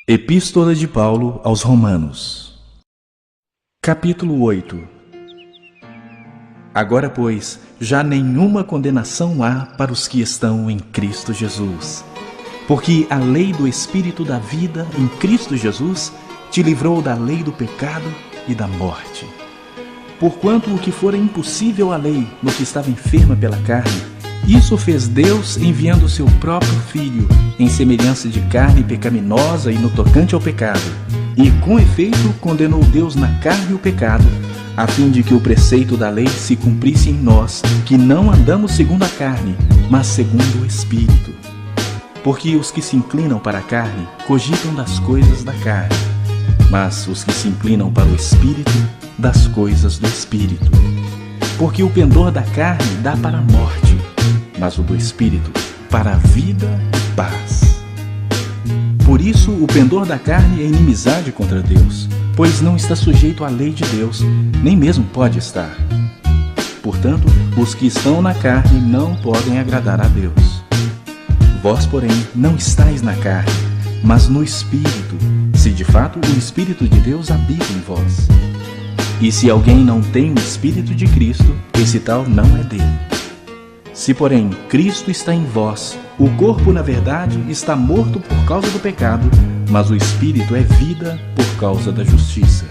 Epístola de Paulo aos Romanos. Capítulo 8. Agora, pois, já nenhuma condenação há para os que estão em Cristo Jesus. Porque a lei do Espírito da vida em Cristo Jesus te livrou da lei do pecado e da morte. Porquanto o que fora impossível à lei, no que estava enferma pela carne, isso fez Deus enviando o seu próprio Filho, em semelhança de carne pecaminosa e no tocante ao pecado. E, com efeito, condenou Deus na carne o pecado, a fim de que o preceito da lei se cumprisse em nós, que não andamos segundo a carne, mas segundo o Espírito. Porque os que se inclinam para a carne cogitam das coisas da carne, mas os que se inclinam para o Espírito, das coisas do Espírito. Porque o pendor da carne dá para a morte, mas o do Espírito para a vida e paz. Por isso, o pendor da carne é inimizade contra Deus, pois não está sujeito à lei de Deus, nem mesmo pode estar. Portanto, os que estão na carne não podem agradar a Deus. Vós, porém, não estáis na carne, mas no Espírito, se de fato o Espírito de Deus habita em vós. E se alguém não tem o Espírito de Cristo, esse tal não é dele. Se, porém, Cristo está em vós, o corpo, na verdade, está morto por causa do pecado, mas o Espírito é vida por causa da justiça.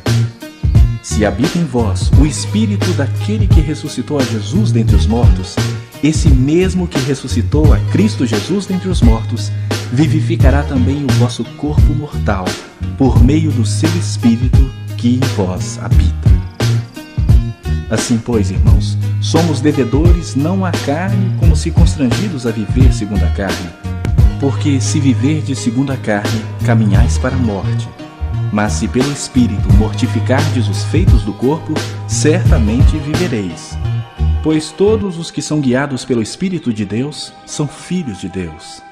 Se habita em vós o Espírito daquele que ressuscitou a Jesus dentre os mortos, esse mesmo que ressuscitou a Cristo Jesus dentre os mortos, vivificará também o vosso corpo mortal, por meio do seu Espírito que em vós habita. Assim, pois, irmãos, somos devedores não à carne, como se constrangidos a viver segundo a carne. Porque se viverdes segundo a carne, caminhais para a morte. Mas se pelo Espírito mortificardes os feitos do corpo, certamente vivereis. Pois todos os que são guiados pelo Espírito de Deus são filhos de Deus.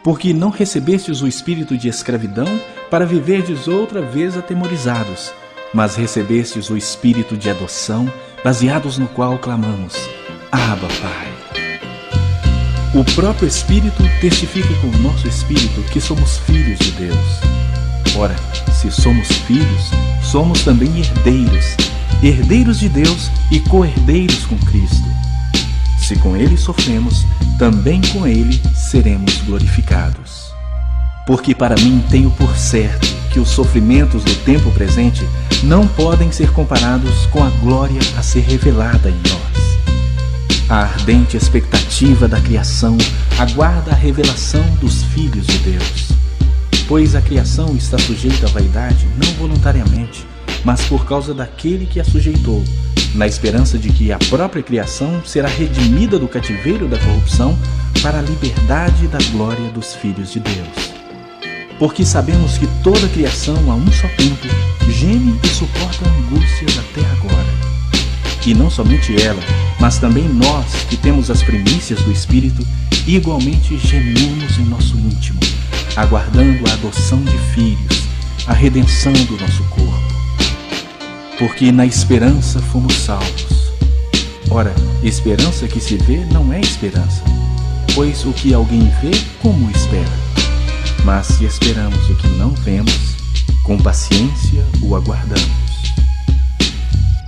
Porque não recebestes o espírito de escravidão para viverdes outra vez atemorizados, mas recebestes o espírito de adoção, baseados no qual clamamos: Abba, Pai. O próprio Espírito testifica com o nosso espírito que somos filhos de Deus. Ora, se somos filhos, somos também herdeiros, herdeiros de Deus e co-herdeiros com Cristo. Se com Ele sofremos, também com Ele seremos glorificados. Porque para mim tenho por certo que os sofrimentos do tempo presente não podem ser comparados com a glória a ser revelada em nós. A ardente expectativa da criação aguarda a revelação dos filhos de Deus. Pois a criação está sujeita à vaidade não voluntariamente, mas por causa daquele que a sujeitou, na esperança de que a própria criação será redimida do cativeiro da corrupção para a liberdade da glória dos filhos de Deus. Porque sabemos que toda a criação, a um só tempo, geme e suporta angústias até agora. E não somente ela, mas também nós, que temos as primícias do Espírito, igualmente gememos em nosso íntimo, aguardando a adoção de filhos, a redenção do nosso corpo. Porque na esperança fomos salvos. Ora, esperança que se vê não é esperança, pois o que alguém vê, como espera? Mas se esperamos o que não vemos, com paciência o aguardamos.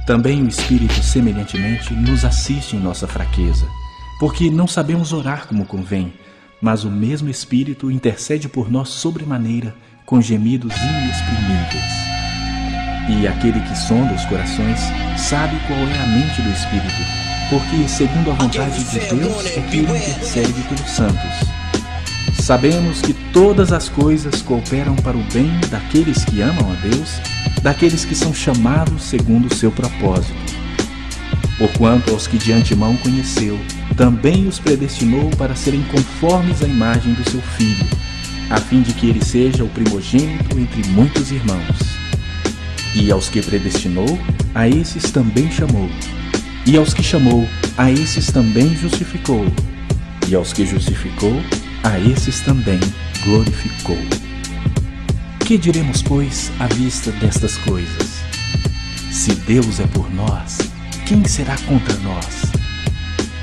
Também o Espírito, semelhantemente, nos assiste em nossa fraqueza, porque não sabemos orar como convém, mas o mesmo Espírito intercede por nós sobremaneira, com gemidos inexprimíveis. E aquele que sonda os corações sabe qual é a mente do Espírito, porque, segundo a vontade de Deus, é que ele intercede pelos santos. Sabemos que todas as coisas cooperam para o bem daqueles que amam a Deus, daqueles que são chamados segundo o seu propósito. Porquanto aos que de antemão conheceu, também os predestinou para serem conformes à imagem do seu Filho, a fim de que ele seja o primogênito entre muitos irmãos. E aos que predestinou, a esses também chamou. E aos que chamou, a esses também justificou. E aos que justificou, a esses também glorificou. Que diremos, pois, à vista destas coisas? Se Deus é por nós, quem será contra nós?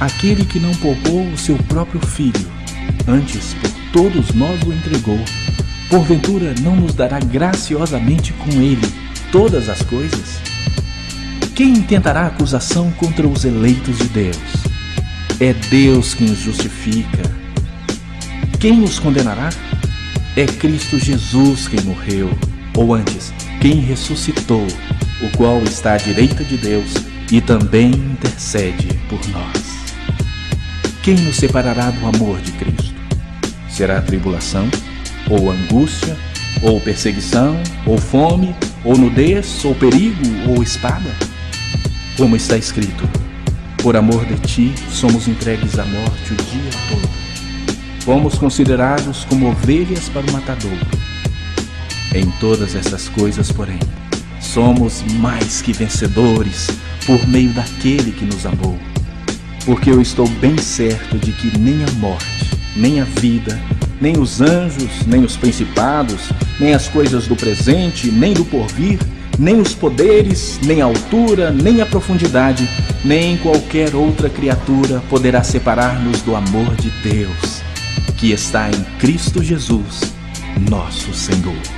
Aquele que não poupou o seu próprio Filho, antes por todos nós o entregou, porventura não nos dará graciosamente com Ele todas as coisas? Quem intentará acusação contra os eleitos de Deus? É Deus quem os justifica. Quem os condenará? É Cristo Jesus quem morreu, ou antes, quem ressuscitou, o qual está à direita de Deus e também intercede por nós. Quem nos separará do amor de Cristo? Será tribulação, ou angústia, ou perseguição, ou fome, ou nudez, ou perigo, ou espada? Como está escrito: por amor de ti somos entregues à morte o dia todo. Fomos considerados como ovelhas para o matadouro. Em todas essas coisas, porém, somos mais que vencedores por meio daquele que nos amou. Porque eu estou bem certo de que nem a morte, nem a vida, nem os anjos, nem os principados, nem as coisas do presente, nem do porvir, nem os poderes, nem a altura, nem a profundidade, nem qualquer outra criatura poderá separar-nos do amor de Deus, que está em Cristo Jesus, nosso Senhor.